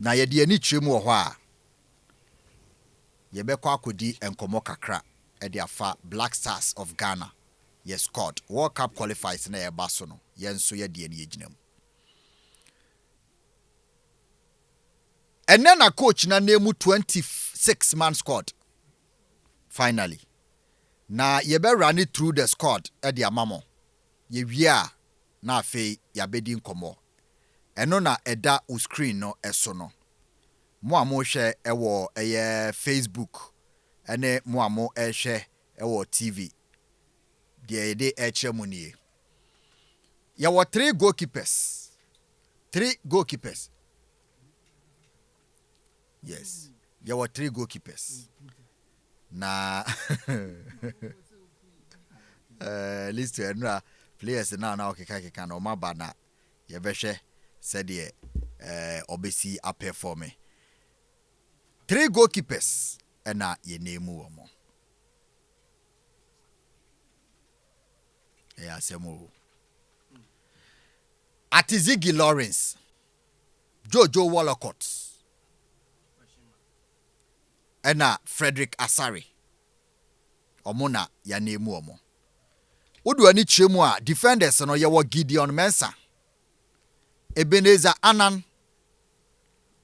Na ye de ani twemu wo ho a ye bekọ akodi enkomo kakra e de afa Blackstars of Ghana. Yes, squad World Cup qualifiers na ye baso no ye nso ye de ani eginam. And then a coach na name 26-man squad. Finally. Na ye be run it through the squad e de amamo. Ye wia na afei ya bedi nkomo. Eno na eda u screen no eso no. Mo amo hwe ewo eye Facebook ene mo amo hwe ewo TV. De de eche mu nie. Ya were 3 goalkeepers. 3 goalkeepers. Yes. Ya were 3 goalkeepers. Na list to players na okeka na o maba na ye behwe said ye obesi a perform 3 goalkeepers na ye name omo ya semo Atizigi Lawrence, Jojo Wallacott ena Frederick Asari omona ya name omo Udu ani chemu a defenders no ye wo Gideon Mensah, Ebenezer Anan,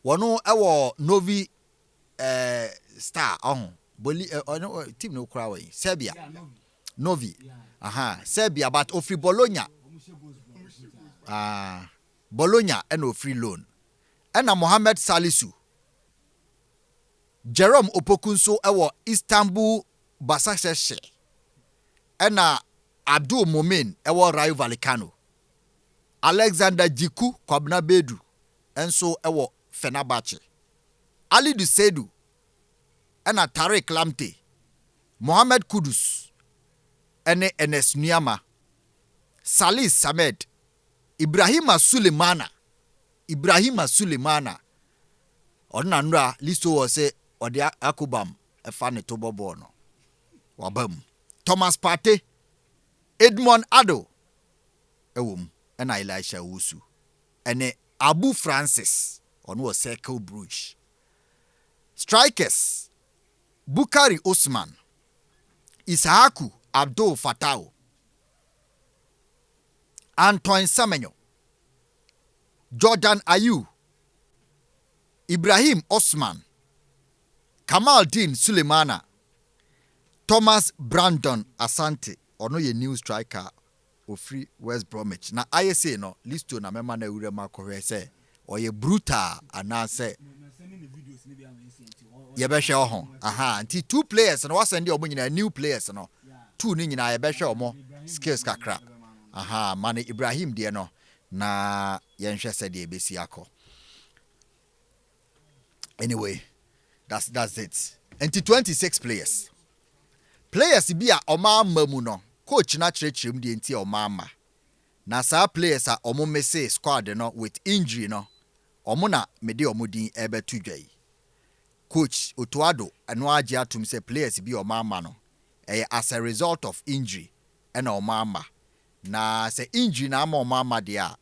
wono ewo Novi Star boli team no kra we Serbia Novi Serbia but ofri Bologna Bologna and ofri loan ena Mohamed Salisu, Jerome Opokunso ewo Istanbul Basaksehir ena Abdul Momin ewo Rayo Vallecano, Alexander Jiku Kobna Bedu enso ewo Fenerbahce, Ali Dusedu ena Tariq Lamptey, Mohamed Kudus ene Enes Niama, Salih Samed, Ibrahima Sulemana onna nra listo wo se ode akubam efa ne to bobo no wabam Thomas Partey, Edmond Ado ewom ena Elisha Wusu ene Abu Francis ono wo Circle Bruges. Strikers Bukari Osman, Isahaku Abdul Fatau, Antoine Semenyo, Jordan Ayew, Ibrahim Osman, Kamaldeen Sulemana, Thomas Brandon Asante ono ye new striker ofri West Bromwich. Na ISA no listo na mema na ure makohwe se oye brutal anase ye be hwe ho nti 2 players no wasende omo nyina new players no 2 ni nyina ye be hwe omo skills kakra mane Ibrahim de no na ye nhwe se de ebesi akọ. Anyway, that's it. Nti 26 players bi a oma mamu no coach na chirechirem de nti oma ma na sa players a omo mese squad no with injury no omo na mede omo din ebetu dwai. Coach Otuado eno age atum say players bi oma ma no as a result of injury ena oma ma na say injury na ama oma ma de a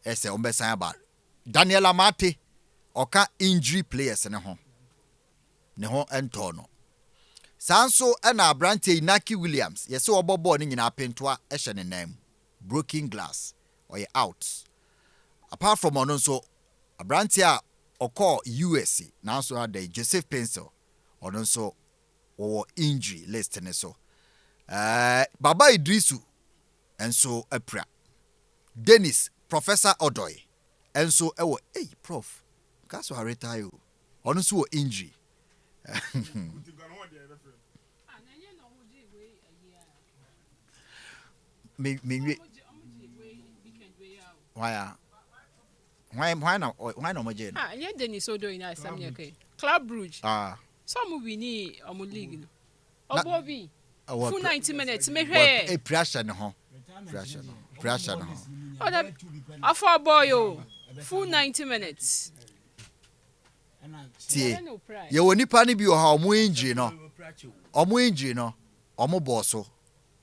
ese ombesan ba Daniel Amate oka injury players ne ho ento no Sanso ena Abrante Inaki Williams yese obobo ni nyina pentoa ehye ne nam broken glass or out. Apart from ono so Abrante a oko US now so the Joseph Pencil ono so or injury list ne so Baba Idrisu enso apra Dennis Professor Odoy enso ewo prof kaso retire ono so injury me why no moje yeah Dennis Odoy na asam yake Club Brugge some we need omo league no obobi full 90 minutes me hwe pressure no afọ boy full 90 minutes tie ye woni pa ni bi o ha omo injury no omo bosso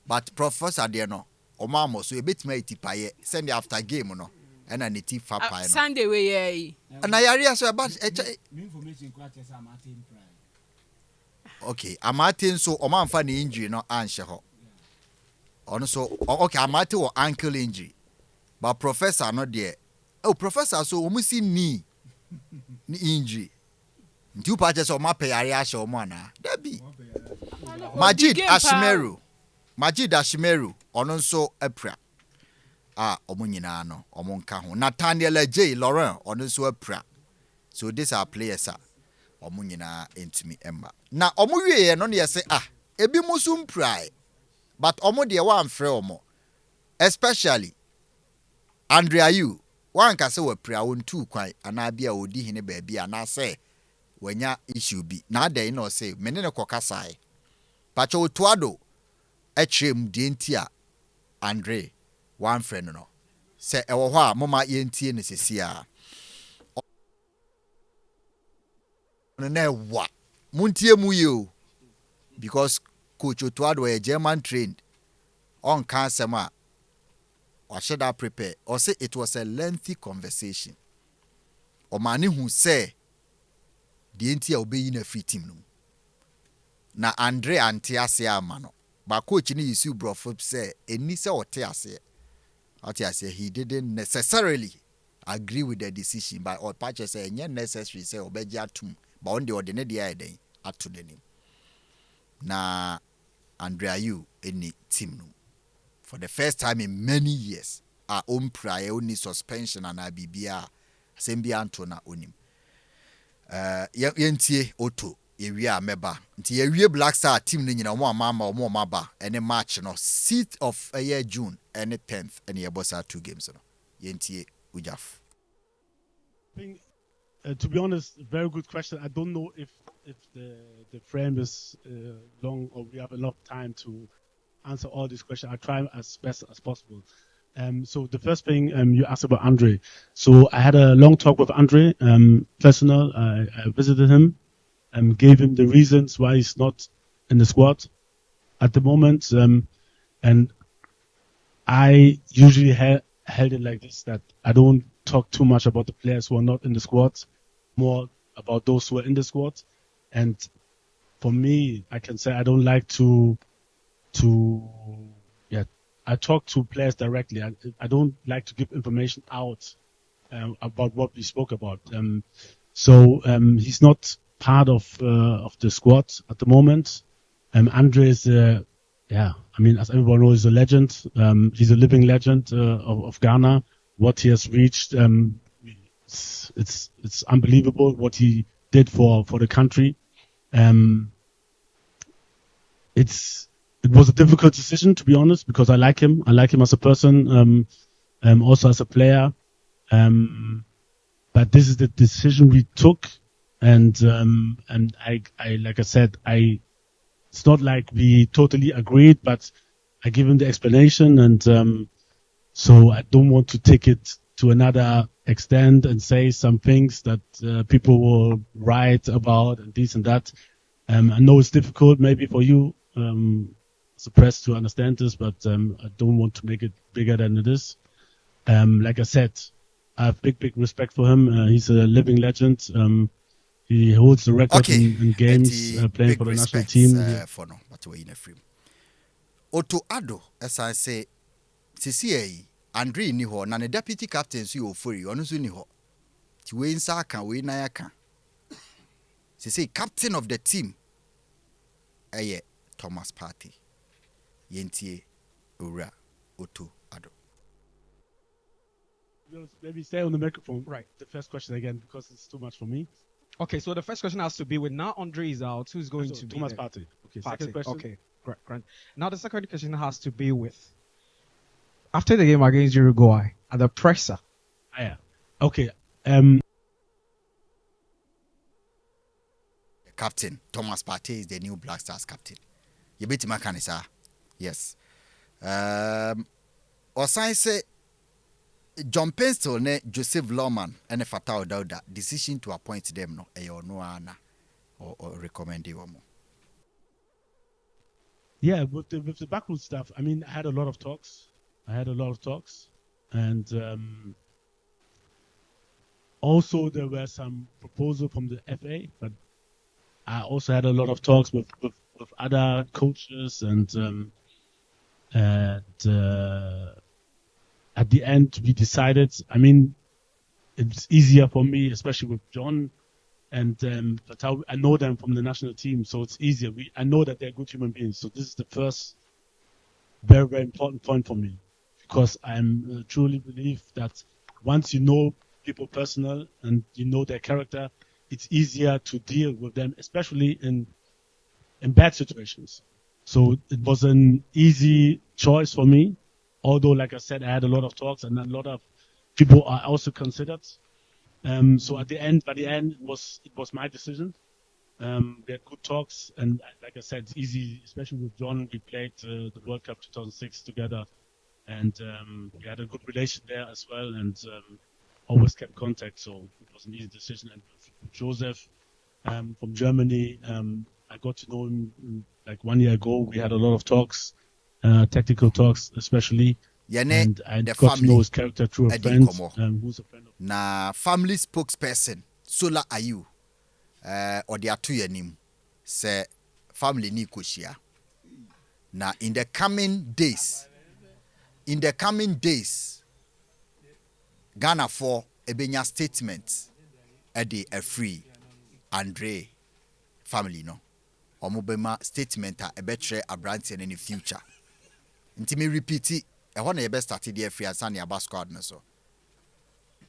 but professor there no omo amoso e betima etipaye send after game no and I need to fa Sunday we and I area so about information crutches are Martin Prime. Okay, Martin so o man fa ni injury no anhye ho. Ono so okay, Martin or ankle injury. But professor no there. Oh, professor so o musi ni injury. Nti upa so ma pay area show mo na. Dabi. Majid Ashimeru ono nso apra. Omo nyina no, omo nka ho. Nathaniel J. Lauren ono nso apra. So these are players omo nyina entimi emba. Na omo wiye no ne say ebi musum prai. But omo de wa amfre omo. Especially Ayew. Wan ka se wa pra won tu kwan ana bia odi hene ba bia na say wanya issue bi. Na dey no say mene ne kokasai. Pacho Tuado Echem Dientia Andre one friend no. Say ewo ho a moma yentie ne sesia. Na wa muntie mu ye because coach Otuado a German trained on kansema or should I prepare or say it was a lengthy conversation or mani who say the entia obey in a free team no na Andre antiase amano but coach ni yisu brofo say eni say otiase he didn't necessarily agree with the decision but or patch say enye necessary say obeji atum but on the ordinary dey den atu denim na Ayew any team no for the first time in many years our own prior only suspension and abibia sembia antona onim yentie oto ewia meba nti ewie black star team no nyina omo maba any match no 6th of a year June and 10th and yebosa 2 games no yentie ujaf. To be honest, very good question. I don't know if the frame is long or we have enough time to answer all these questions. I try as best as possible. So the first thing you asked about Andre. So I had a long talk with Andre, personal. I visited him and gave him the reasons why he's not in the squad at the moment. And I usually held it like this, that I don't talk too much about the players who are not in the squad, more about those who are in the squad. And for me, I can say I don't like to I talk to players directly. I don't like to give information out about what we spoke about. So he's not part of the squad at the moment. Andre is, I mean, as everyone knows, he's a legend. He's a living legend of Ghana. What he has reached, it's unbelievable what he did for the country. It was a difficult decision, to be honest, because I like him. I like him as a person, also as a player. But this is the decision we took, and I like I said, it's not like we totally agreed, but I give him the explanation, and so I don't want to take it to another extent and say some things that people will write about and this and that. I know it's difficult maybe for you as a press to understand this, but I don't want to make it bigger than it is. Like I said, I have big respect for him. He's a living legend. He holds the record in games playing for the national team. For no, but we're in a frame. Oto Ado, as I say, CCA, Andre ni ho, na ne deputy captain so you ofori, ono so ni ho. Ti we nsa aka, we na yaka. CCA, captain of the team, Thomas Partey. Yentie Ura Oto Ado. Maybe stay on the microphone. Right. The first question again, because it's too much for me. Okay, so the first question has to be with now Andre is out. Who's going to be Thomas Partey. Okay, second question. Okay, great. Now the second question has to be with after the game against Uruguay and the presser. Yeah. Okay. Captain Thomas Partey is the new Black Stars captain. You bet him Makanisa. Yes. Osan say John Penstel ne Joseph Lawman and Fatah Dauda decision to appoint them no no ana or recommend you. Yeah, with the backroom stuff, I mean, I had a lot of talks, and Also, there were some proposals from the FA, but I also had a lot of talks with other coaches, and at the end we decided. I mean, it's easier for me, especially with John, and I know them from the national team, so it's easier. I know that they're good human beings, so this is the first very, very important point for me, because I truly believe that once you know people personal and you know their character, it's easier to deal with them, especially in bad situations. So it was an easy choice for me, although, like I said, I had a lot of talks and a lot of people are also considered. So by the end, it was my decision. We had good talks, and like I said, it's easy, especially with John. We played the World Cup 2006 together, and we had a good relation there as well, and always kept contact. So it was an easy decision. And with Joseph from Germany, I got to know him like 1 year ago. We had a lot of talks, tactical talks especially. And I got to know his character through a friend who's a friend of na family spokesperson Sola Ayew or the atu yanim say family ni koshia. Na in the coming days Ghana for ebenya statement ede a free Andre family no omobema statement a ebetre abranti in the future nti me repeat it. I want to start the free and Sani Abba squad. So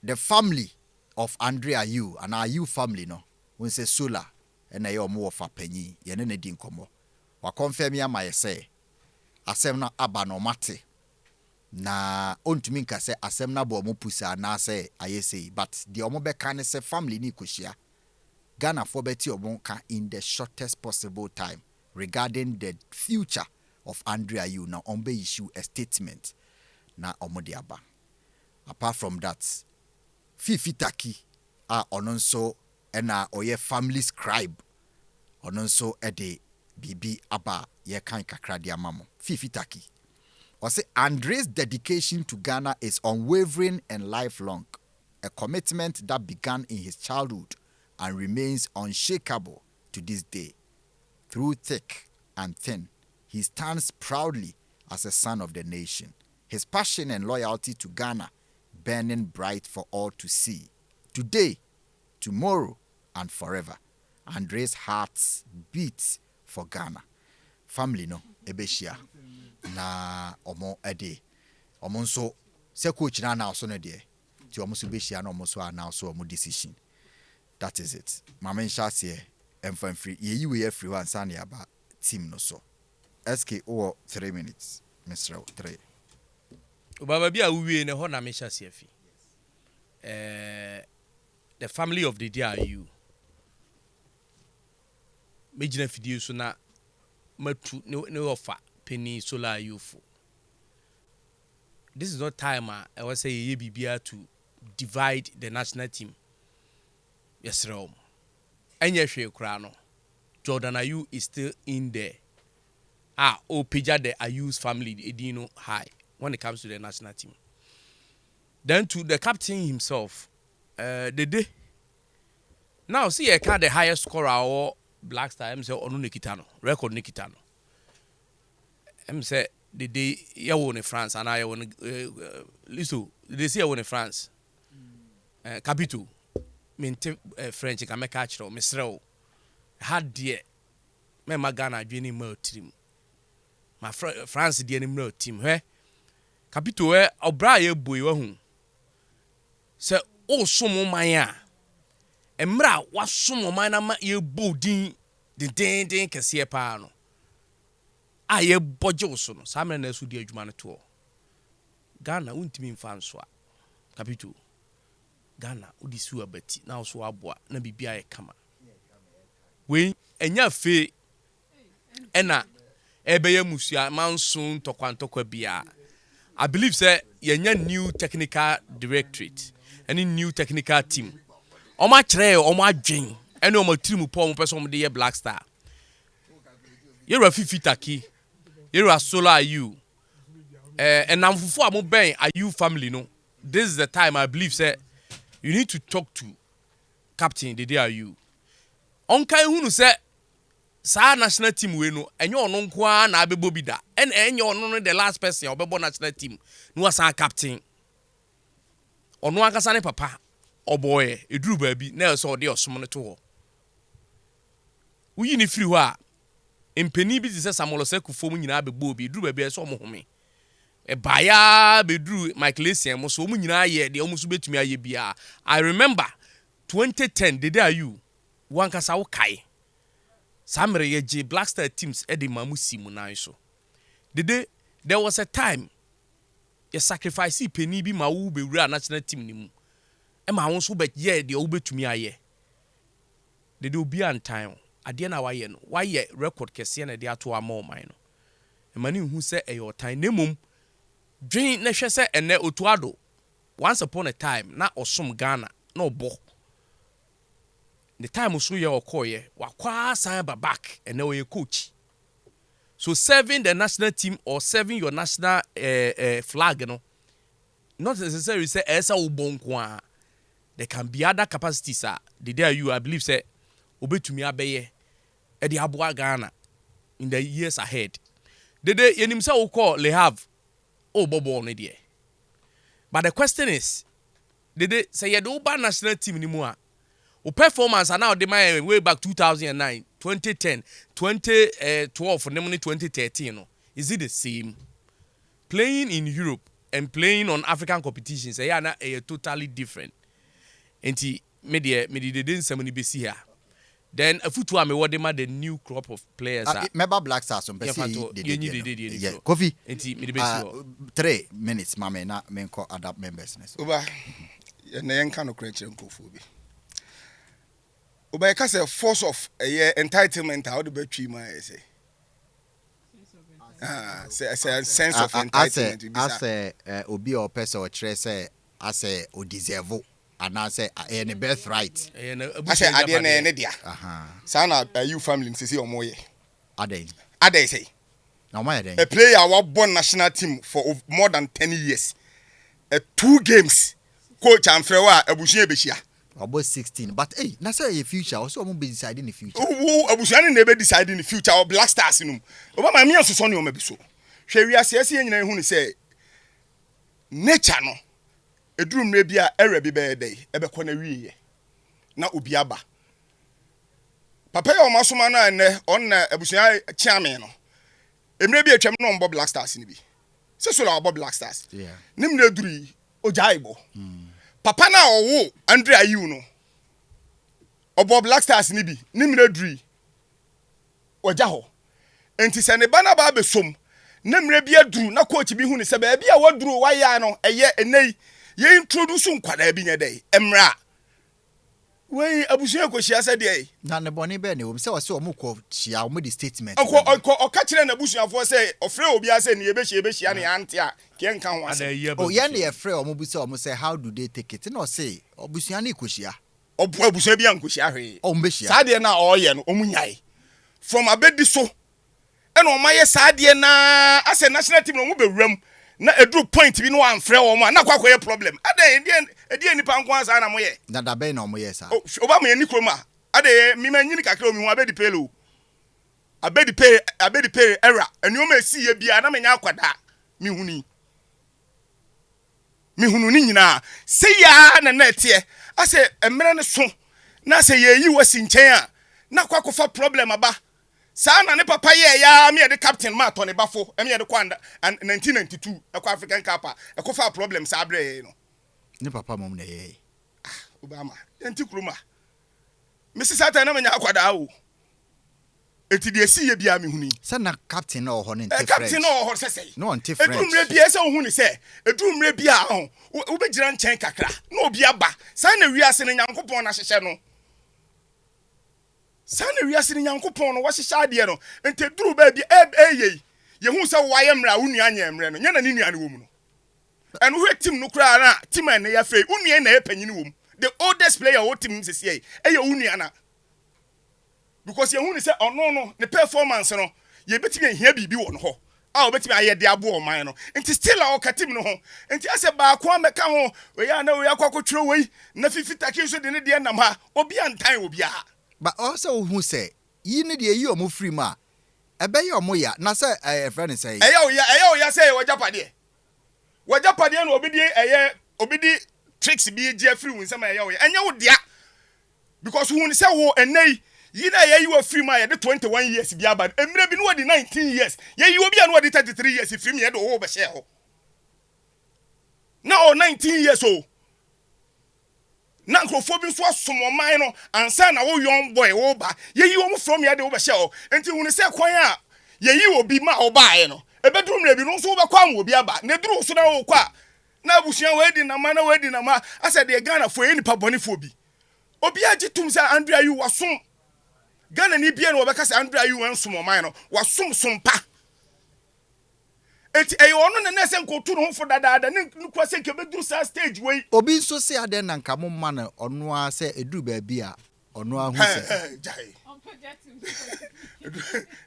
the family of Andre Ayew and Ayew family no when say Sola and I more for penny yene ne din komo wa confirm ya my say asem na aba no mate na ontumi nka say asem na bo mo pusa na say ayese but the omo be kan say family ni koshia Ghana for beti omo ka in the shortest possible time regarding the future of Andre Ayew na ombe issue a statement na omodiaba. Apart from that, Fifi Taki ononso ena oye family scribe ononso ede bibi aba ye kan kakra dia mamo. Fifi Taki say Andre's dedication to Ghana is unwavering and lifelong, a commitment that began in his childhood and remains unshakable to this day. Through thick and thin, he stands proudly as a son of the nation. His passion and loyalty to Ghana burning bright for all to see. Today, tomorrow, and forever. Andre's heart beats for Ghana. Family no ebeshia na omo ede. Omo nso se coach na now so no de. Ti omo so beshia na omo so announce omo decision. That is it. Mama nsha se emfan free. Ye we free one san ya ba team no so. SK over 3 minutes. Mr. 3. Baba bia uwie ne ho na me hya seafi. The family of Dede Ayew. Mejina fidie so na matu ne offer penny Sola Ayew for. This is not time I was say ye bibia to divide the national team. Yes, Rome. Enye hwe kra no. Jordan Ayew is still in there. Pija the Ayew's family, Edino high when it comes to the national team. Then to the captain himself, Dede. Now see I can't the highest scorer or blackstars. I'm say Onu Nikitano, record Nikitano. I'm say Dede ya won in France and I won. Listen, they say I won in France. Capito, mente French. I make catch or Misrao. Had dear, me Ghana joining more team. My France the enemy team he Capito we obra ye boy wa hu se o somo man a emra wa somo man na ma ye bodin den kese pa no a ye boje so no sa na su di adwuma no to Ghana untimi mfa nso a Capito Ghana udi su abati na so aboa na bibia ye kama we enya fe ena ebeye musia mansun tokwantokwa bia. I believe say yenya new technical directorate any new technical team oma kire oma adwen ene oma tirimu po mo person de ye black star yera Fifi Taki yera Sola Ayew enamfufu amo ben Ayew family no. This is the time I believe say you need to talk to captain Dede Ayew. Onkai hunu say sa national team we no enye ono nko a na abebo bi da and enye ono no the last person obebo national team no was our captain ono akasa ne papa oboye eduru ba bi na so de osom no to ho uyi ni free ho a empeni bi se Samuel Sekufo mu nyina abebo bi eduru ba bi so mo home e baya beduru Michael Essien mo so mu nyina ye de omuso betumi aye bia. I remember 2010 Dede Ayew wankasa wo kai Samre ye blackstar teams edi mamusi munan so. There was a time you sacrifice penny bi ma wo be wura national team ni mu. E ma won so be ye de wo betumi aye. Dede obi an time ade na wa ye no. Wa ye record kese na de ato ama o man no. E mani hu se e your time nemum dwen na hwe se ene otuado. Once upon a time na osom Ghana na obo. The time so ye okoye wakwa sign back and now you coach. So serving the national team or serving your national flag, you know, not necessarily say esa ubonkwa. There can be other capacities. The day you I believe say obetumi abeye e di aboa Ghana in the years ahead. The day yenim say call Le have bobo no there. But the question is, the day say ye do ba national team ni mu a o performance and now they my way back 2009, 2010, 2012 and 2013 no. Is it the same? Playing in Europe and playing on African competitions na totally different. Enti me didn't say many be here. Then a foot to me what the new crop of players member Blackstars on Dede. Coffee. Enti me the 3 minutes mama na me ko adapt members. Oba na yen kan okreche nkofo bi. Oba say force of entitlement how the betwi ma say. Say sense of entitlement. As obi or person or chere say as o deserve and I say any birthright. I say ade na ne dia. Sana you family say omoye. Ade say. Now my ade. A player wa born national team for more than 10 years. 2 games coach and frewa abushie behia. About 16, but hey, na say your future also won't be deciding the future. Abushani never deciding the future of blackstars in Oba my me so so no be so. Hwe wi ase nyina hu ni say nature no eduru mre bia ere bi be dey ebe ko na wiye na obi aba papa ya o masoma na ne on na abushani chiame no emre bi atwam no mbo blackstars ni bi se so la obo blackstars yeah nim na eduru ojaibo papa na owo Andre Ayew no obo blackstars ni bi nim na eduru oja ho enti se ne bana ba be som na mre bi aduru na coach bi hu ni se ba bia waduru wa ya no eye enei ye introduce nkwada bi nyedai emra wey abusuya ko hia se de na ne boni be ne o se wase o mu ko hia o mu di statement o ka kire na abusuafo se ofre obi ase ne ye be hia ne ante a ke nka ho ase o ye ne ye frɛ o mu bu se o mu say how do they take it no say abusuya ne ko hia abusuya bi an ko hia hwe o mu be hia sa de na o ye no o mu nyai from abedi so e no ma ye sa de na ase national team no mu be wram na edru point bi no amfrɛ wo ma na kwakoye problem ade edi nipa nko asa na moye na da be na moye sa oba me ni kroma ade mi manyini kakra o mi hu abedi pelo abedi pay era enu ma si ye bia na menya akwada mi hunu ni nyina se ya na netie ase emre ne so na se ye yi wasi nchen a na kwakofa problem aba sa na ne papa ye ya me the captain ma to ne bafo me de kwanda 1992 e kwa African Cup e ko fa problem sa abre no ne papa mom na ye Obama enti kuruma Mrs. Satan na menya akwada o eti de si ye bia me huni sa na captain na ho ne enti captain na ho sesei no enti French edumre bia se ho huni se edumre bia ho wo be gira nchen kakra na obi aba sa na wiase ne nyankopon na hyehye no sana wiase ni nyankopon no wahye ade no ente duru ba bi ye hu se waye mra unu anya mre no nya na ni nuane wo mu no eno ho team no kura na team na ya fe unu na epanyini wo mu the oldest player wo team sese ye unu ana because ye hu ni se ono no the performance no ye betimi hia bibi wo no ho obetimi aye de abo oman no nti still a okatim no ho nti ase ba ko ameka ho we ya na we akwakwotwere we na fifitaki so de ne de nam ha obi antan obi a but also who say yi ne de yi omo free ma ebe yi omo ya na say friend say eya o ya say wajapade no obi di tricks bi je free won sama eya o ya enya wo dia because who say wo enei yi na ye you free ma ye de 21 years bi aba emre bi no wo di 19 years ye yi obi an wo di 33 years free me ye do wo be share ho na o 19 years o na nkrofo bi so asomoman no ansa na wo young boy wo ba ye yi wo mu from ye de wo be share ho enti hu ni say kwan a ye yi obi ma wo ba ye no ebeduru mre bi no so wo be kwa am obi aba na duru so na wo kwa na abusuan we di na ma asa de Ghana fo ye nipa boni fo bi obi agitum say Andrew Ayew wasom Ghana ni bia no obeka say Andrew Ayew ensom oman no wasom sompa eti ono na se nkotu no fo dada ne kwa se ke beduru sa stage we obi so say aden na nka mo ma no ono a say eduru ba bia ono a hu say jai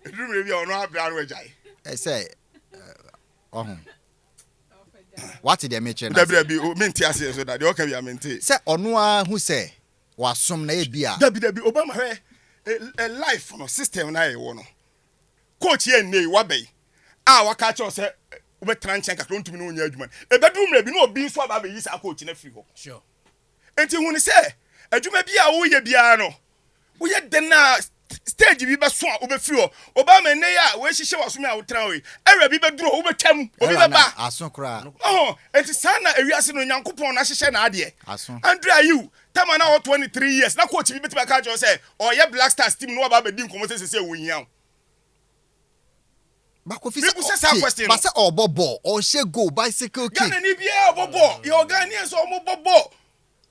eduru me bia ono abia no jai say what did they mention? Dabi minti ase so that they okay be minti. Say ono a hu say wasom na e bia. Dabi Obama a life no system na e wo no. Coach ye nei wa bai. Waka cho say obetran chen kakro ntumi no nya adwuma. E bedum na bi no obi so aba be yi sa coach na free ho. Sure. Enti hu ni say adwuma bia wo ye bia no. Wo ye den na stage bi be so a obefiri ho Obama nei a we hihye wasome a wotran we ewe bi beduro obetwam obi be ba aso kra enti sana ewiase no nyankopon na hihye na ade aso Andrew Ayew tama na 23 years na coach bi betiba ka jo say oye blackstars team no aba be di nkomo sese wonyan ba ko fi say ba say obobo o she go bicycle kick Ghana ni bia obobo ye Ghanaians o mo bobo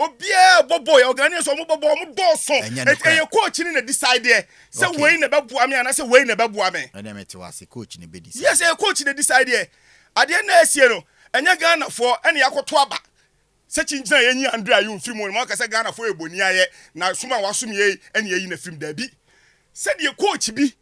obia bobo ye Ghanaians o mo bobo o mo doso e coach ni na decide say wey na beboa me ana say wey na beboa me ene meti wase coach ni be decide yes e coach na decide ade na asie no enya Ghana fo ene yakoto aba se chinjina yenyi Andrew Ayew film mo ka say Ghana fo eboni aye na suma wasom ye ene yeyi na film da bi se de coach bi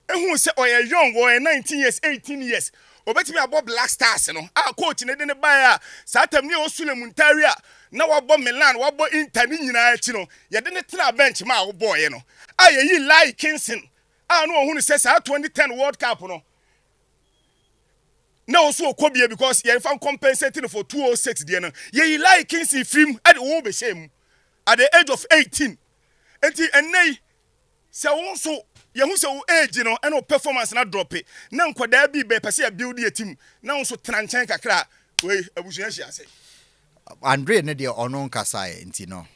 ehun say oye young oye 19 years 18 years obetimi abo blackstars no coach ne de ne baa satam ne osule muntaria na wabo Milan wabo Inter ni nyina achi no ye de ne tena bench ma wo boy no yeyi Lai Kingston no ohun say sa 2010 World Cup no na oso okobie because ye fan compensating for 206 de no yeyi Lai Kingston film at wo be shame at the age of 18 enti enei se won so ye hu se wo age no and performance na drop it na nkoda bi be pese ya build your team na won so tranchen kakra we abusuan hia say Andre ne de ono nkasa enti no